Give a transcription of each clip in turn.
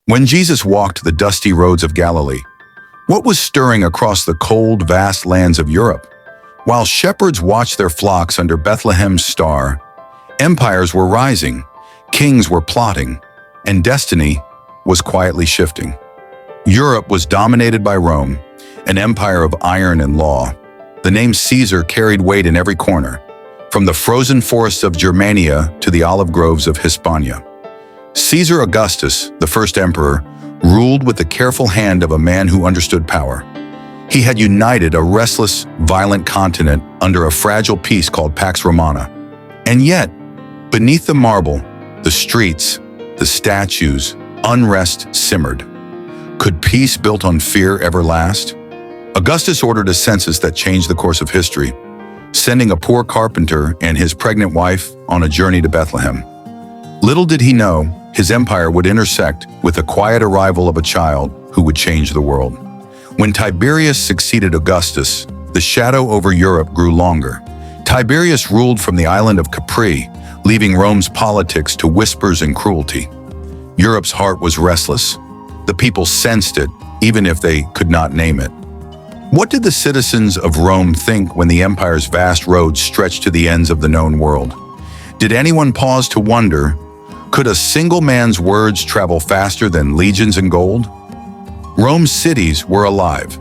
When Jesus walked the dusty roads of Galilee, what was stirring across the cold, vast lands of Europe? While shepherds watched their flocks under Bethlehem's star, empires were rising, kings were plotting, and destiny was quietly shifting. Europe was dominated by Rome, an empire of iron and law. The name Caesar carried weight in every corner, from the frozen forests of Germania to the olive groves of Hispania. Caesar Augustus, the first emperor, ruled with the careful hand of a man who understood power. He had united a restless, violent continent under a fragile peace called Pax Romana. And yet, beneath the marble, the streets, the statues, unrest simmered. Could peace built on fear ever last? Augustus ordered a census that changed the course of history, sending a poor carpenter and his pregnant wife on a journey to Bethlehem. Little did he know, his empire would intersect with the quiet arrival of a child who would change the world. When Tiberius succeeded Augustus, the shadow over Europe grew longer. Tiberius ruled from the island of Capri, leaving Rome's politics to whispers and cruelty. Europe's heart was restless. The people sensed it, even if they could not name it. What did the citizens of Rome think when the empire's vast roads stretched to the ends of the known world? Did anyone pause to wonder, could a single man's words travel faster than legions in gold? Rome's cities were alive,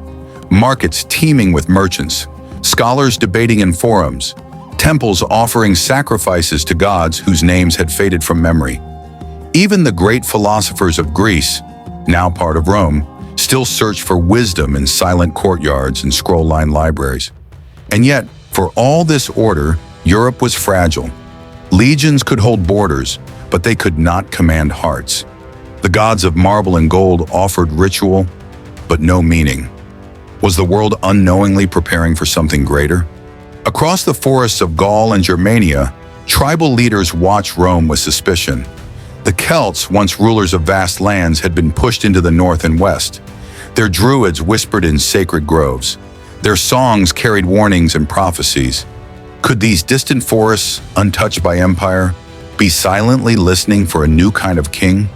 markets teeming with merchants, scholars debating in forums, temples offering sacrifices to gods whose names had faded from memory. Even the great philosophers of Greece, now part of Rome, still searched for wisdom in silent courtyards and scroll-lined libraries. And yet, for all this order, Europe was fragile. Legions could hold borders, but they could not command hearts. The gods of marble and gold offered ritual, but no meaning. Was the world unknowingly preparing for something greater? Across the forests of Gaul and Germania, tribal leaders watched Rome with suspicion. The Celts, once rulers of vast lands, had been pushed into the north and west. Their Druids whispered in sacred groves. Their songs carried warnings and prophecies. Could these distant forests, untouched by empire, be silently listening for a new kind of king?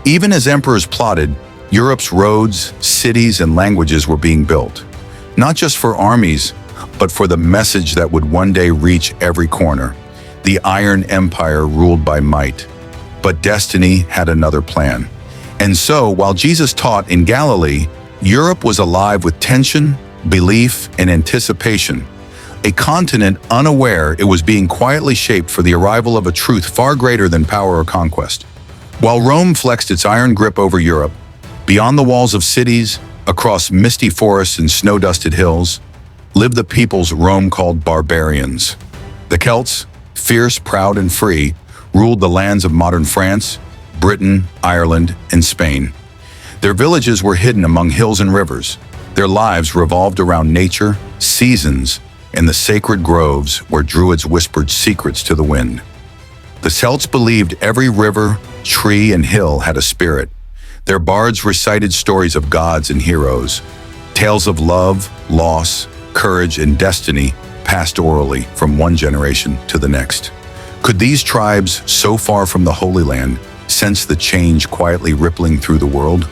Even as emperors plotted, Europe's roads, cities, and languages were being built, not just for armies, but for the message that would one day reach every corner. The Iron Empire ruled by might. But destiny had another plan. And so, while Jesus taught in Galilee, Europe was alive with tension, belief, and anticipation. A continent unaware it was being quietly shaped for the arrival of a truth far greater than power or conquest. While Rome flexed its iron grip over Europe, beyond the walls of cities, across misty forests and snow-dusted hills, lived the peoples Rome called barbarians. The Celts, fierce, proud, and free, ruled the lands of modern France, Britain, Ireland, and Spain. Their villages were hidden among hills and rivers. Their lives revolved around nature, seasons, and the sacred groves where Druids whispered secrets to the wind. The Celts believed every river, tree, and hill had a spirit. Their bards recited stories of gods and heroes, tales of love, loss, courage, and destiny passed orally from one generation to the next. Could these tribes, so far from the Holy Land, sense the change quietly rippling through the world?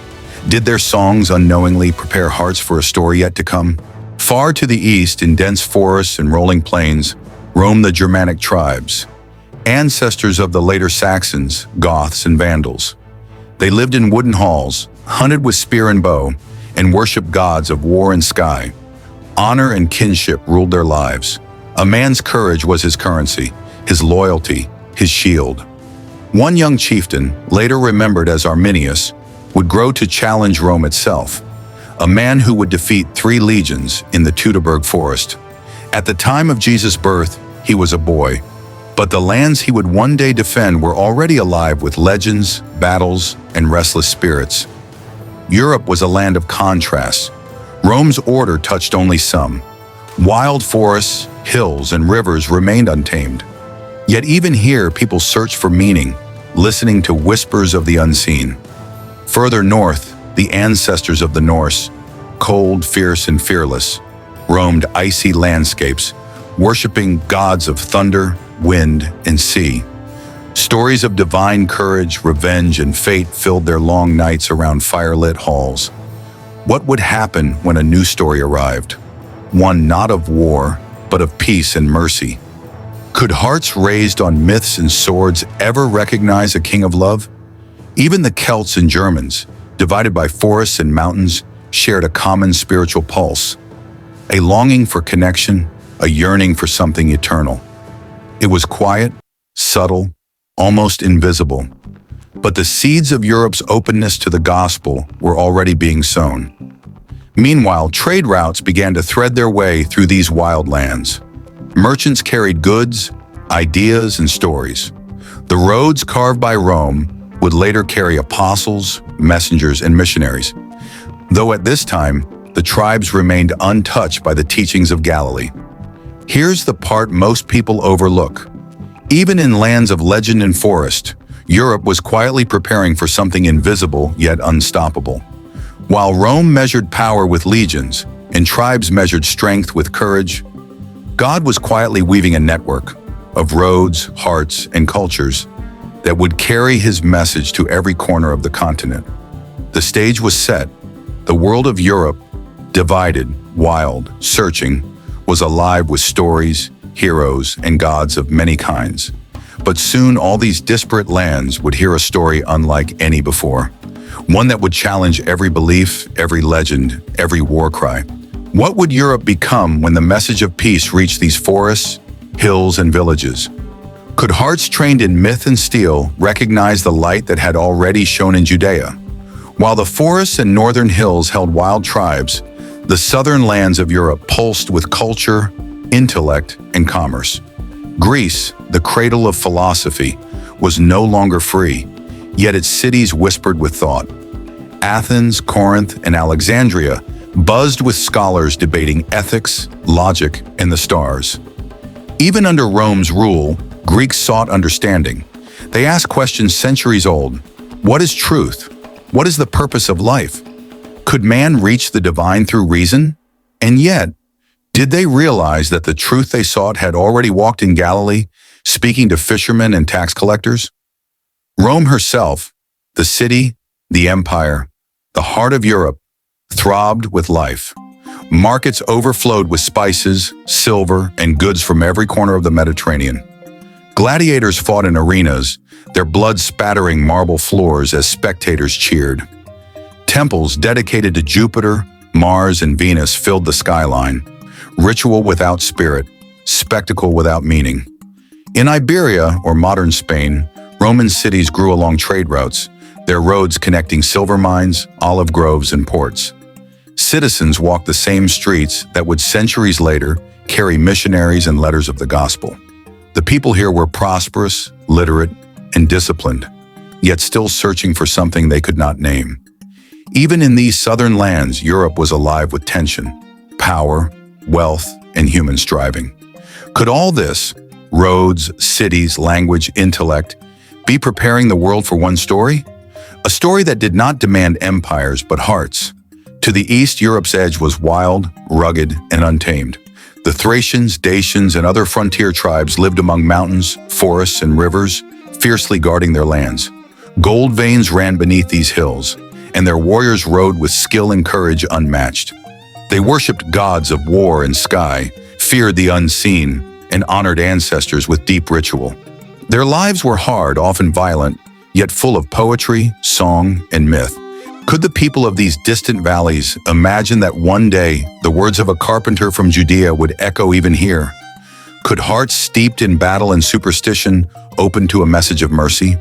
Did their songs unknowingly prepare hearts for a story yet to come? Far to the east, in dense forests and rolling plains, roamed the Germanic tribes, ancestors of the later Saxons, Goths, and Vandals. They lived in wooden halls, hunted with spear and bow, and worshipped gods of war and sky. Honor and kinship ruled their lives. A man's courage was his currency, his loyalty, his shield. One young chieftain, later remembered as Arminius, would grow to challenge Rome itself, a man who would defeat 3 legions in the Teutoburg forest. At the time of Jesus' birth, he was a boy, but the lands he would one day defend were already alive with legends, battles, and restless spirits. Europe was a land of contrasts. Rome's order touched only some. Wild forests, hills, and rivers remained untamed. Yet even here, people searched for meaning, listening to whispers of the unseen. Further north, the ancestors of the Norse, cold, fierce, and fearless, roamed icy landscapes, worshipping gods of thunder, wind, and sea. Stories of divine courage, revenge, and fate filled their long nights around fire-lit halls. What would happen when a new story arrived? One not of war, but of peace and mercy. Could hearts raised on myths and swords ever recognize a king of love? Even the Celts and Germans, divided by forests and mountains, shared a common spiritual pulse. A longing for connection, a yearning for something eternal. It was quiet, subtle, almost invisible. But the seeds of Europe's openness to the gospel were already being sown. Meanwhile, trade routes began to thread their way through these wild lands. Merchants carried goods, ideas, and stories. The roads carved by Rome would later carry apostles, messengers, and missionaries. Though at this time, the tribes remained untouched by the teachings of Galilee. Here's the part most people overlook. Even in lands of legend and forest, Europe was quietly preparing for something invisible yet unstoppable. While Rome measured power with legions and tribes measured strength with courage, God was quietly weaving a network of roads, hearts, and cultures that would carry his message to every corner of the continent. The stage was set. The world of Europe, divided, wild, searching, was alive with stories, heroes, and gods of many kinds. But soon all these disparate lands would hear a story unlike any before. One that would challenge every belief, every legend, every war cry. What would Europe become when the message of peace reached these forests, hills, and villages? Could hearts trained in myth and steel recognize the light that had already shone in Judea? While the forests and northern hills held wild tribes, the southern lands of Europe pulsed with culture, intellect, and commerce. Greece, the cradle of philosophy, was no longer free, yet its cities whispered with thought. Athens, Corinth, and Alexandria buzzed with scholars debating ethics, logic, and the stars. Even under Rome's rule, Greeks sought understanding. They asked questions centuries old. What is truth? What is the purpose of life? Could man reach the divine through reason? And yet, did they realize that the truth they sought had already walked in Galilee, speaking to fishermen and tax collectors? Rome herself, the city, the empire, the heart of Europe, throbbed with life. Markets overflowed with spices, silver, and goods from every corner of the Mediterranean. Gladiators fought in arenas, their blood spattering marble floors as spectators cheered. Temples dedicated to Jupiter, Mars, and Venus filled the skyline. Ritual without spirit, spectacle without meaning. In Iberia, or modern Spain, Roman cities grew along trade routes, their roads connecting silver mines, olive groves, and ports. Citizens walked the same streets that would centuries later carry missionaries and letters of the gospel. The people here were prosperous, literate, and disciplined, yet still searching for something they could not name. Even in these southern lands, Europe was alive with tension, power, wealth, and human striving. Could all this, roads, cities, language, intellect, be preparing the world for one story? A story that did not demand empires, but hearts. To the east, Europe's edge was wild, rugged, and untamed. The Thracians, Dacians, and other frontier tribes lived among mountains, forests, and rivers, fiercely guarding their lands. Gold veins ran beneath these hills, and their warriors rode with skill and courage unmatched. They worshipped gods of war and sky, feared the unseen, and honored ancestors with deep ritual. Their lives were hard, often violent, yet full of poetry, song, and myth. Could the people of these distant valleys imagine that one day the words of a carpenter from Judea would echo even here? Could hearts steeped in battle and superstition open to a message of mercy?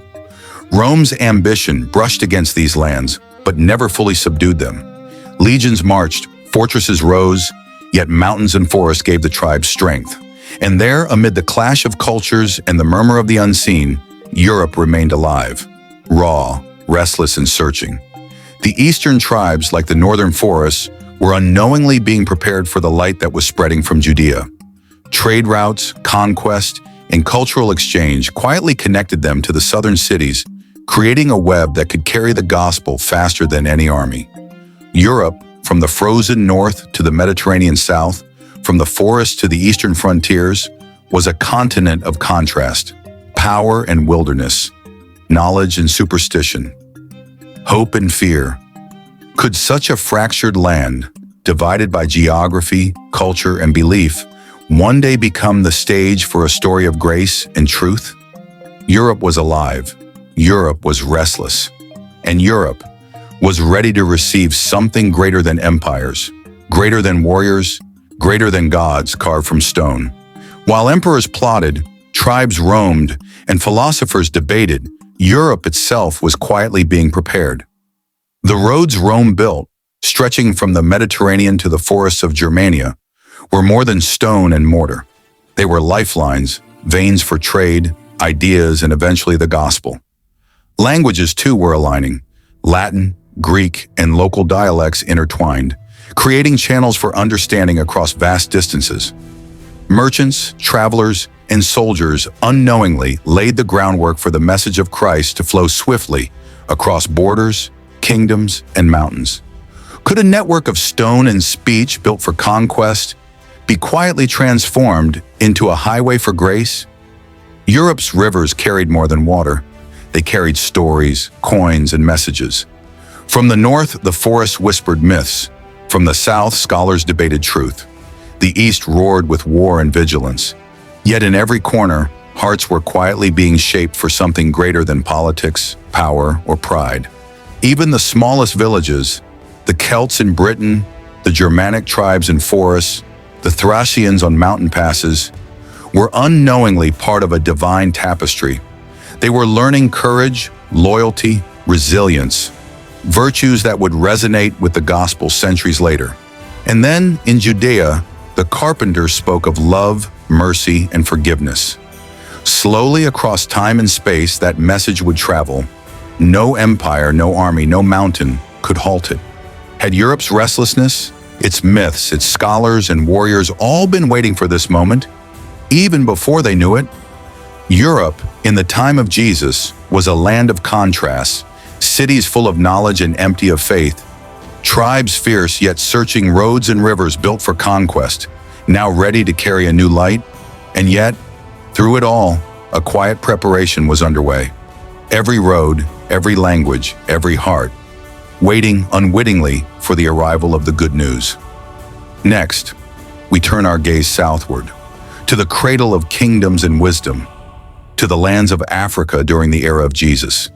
Rome's ambition brushed against these lands, but never fully subdued them. Legions marched, fortresses rose, yet mountains and forests gave the tribes strength. And there, amid the clash of cultures and the murmur of the unseen, Europe remained alive, raw, restless, and searching. The eastern tribes, like the northern forests, were unknowingly being prepared for the light that was spreading from Judea. Trade routes, conquest, and cultural exchange quietly connected them to the southern cities, creating a web that could carry the gospel faster than any army. Europe, from the frozen north to the Mediterranean south, from the forest to the eastern frontiers, was a continent of contrast. power and wilderness, knowledge and superstition, hope and fear. Could such a fractured land, divided by geography, culture, and belief, one day become the stage for a story of grace and truth? Europe was alive, Europe was restless, and Europe was ready to receive something greater than empires, greater than warriors, greater than gods carved from stone. While emperors plotted, tribes roamed, and philosophers debated, Europe itself was quietly being prepared. The roads Rome built, stretching from the Mediterranean to the forests of Germania, were more than stone and mortar. They were lifelines, veins for trade, ideas, and eventually the gospel. Languages, too, were aligning. Latin, Greek, and local dialects intertwined, creating channels for understanding across vast distances. Merchants, travelers, and soldiers unknowingly laid the groundwork for the message of Christ to flow swiftly across borders, kingdoms, and mountains. Could a network of stone and speech built for conquest be quietly transformed into a highway for grace? Europe's rivers carried more than water. They carried stories, coins, and messages. From the north, the forests whispered myths. From the south, scholars debated truth. The east roared with war and vigilance. Yet in every corner, hearts were quietly being shaped for something greater than politics, power, or pride. Even the smallest villages, the Celts in Britain, the Germanic tribes in forests, the Thracians on mountain passes, were unknowingly part of a divine tapestry. They were learning courage, loyalty, resilience, virtues that would resonate with the gospel centuries later. And then, in Judea, the carpenter spoke of love, mercy, and forgiveness. Slowly across time and space, that message would travel. No empire, no army, no mountain could halt it. Had Europe's restlessness, its myths, its scholars and warriors all been waiting for this moment? Even before they knew it, Europe, in the time of Jesus, was a land of contrasts, cities full of knowledge and empty of faith, tribes fierce yet searching, roads and rivers built for conquest, now ready to carry a new light. And yet, through it all, a quiet preparation was underway. Every road, every language, every heart, waiting unwittingly for the arrival of the good news. Next, we turn our gaze southward, to the cradle of kingdoms and wisdom, to the lands of Africa during the era of Jesus.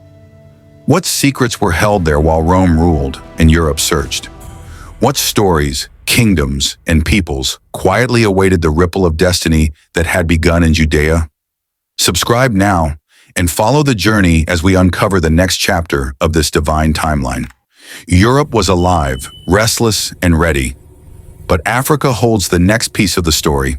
What secrets were held there while Rome ruled and Europe searched? What stories, kingdoms, and peoples quietly awaited the ripple of destiny that had begun in Judea? Subscribe now and follow the journey as we uncover the next chapter of this divine timeline. Europe was alive, restless, and ready. But Africa holds the next piece of the story.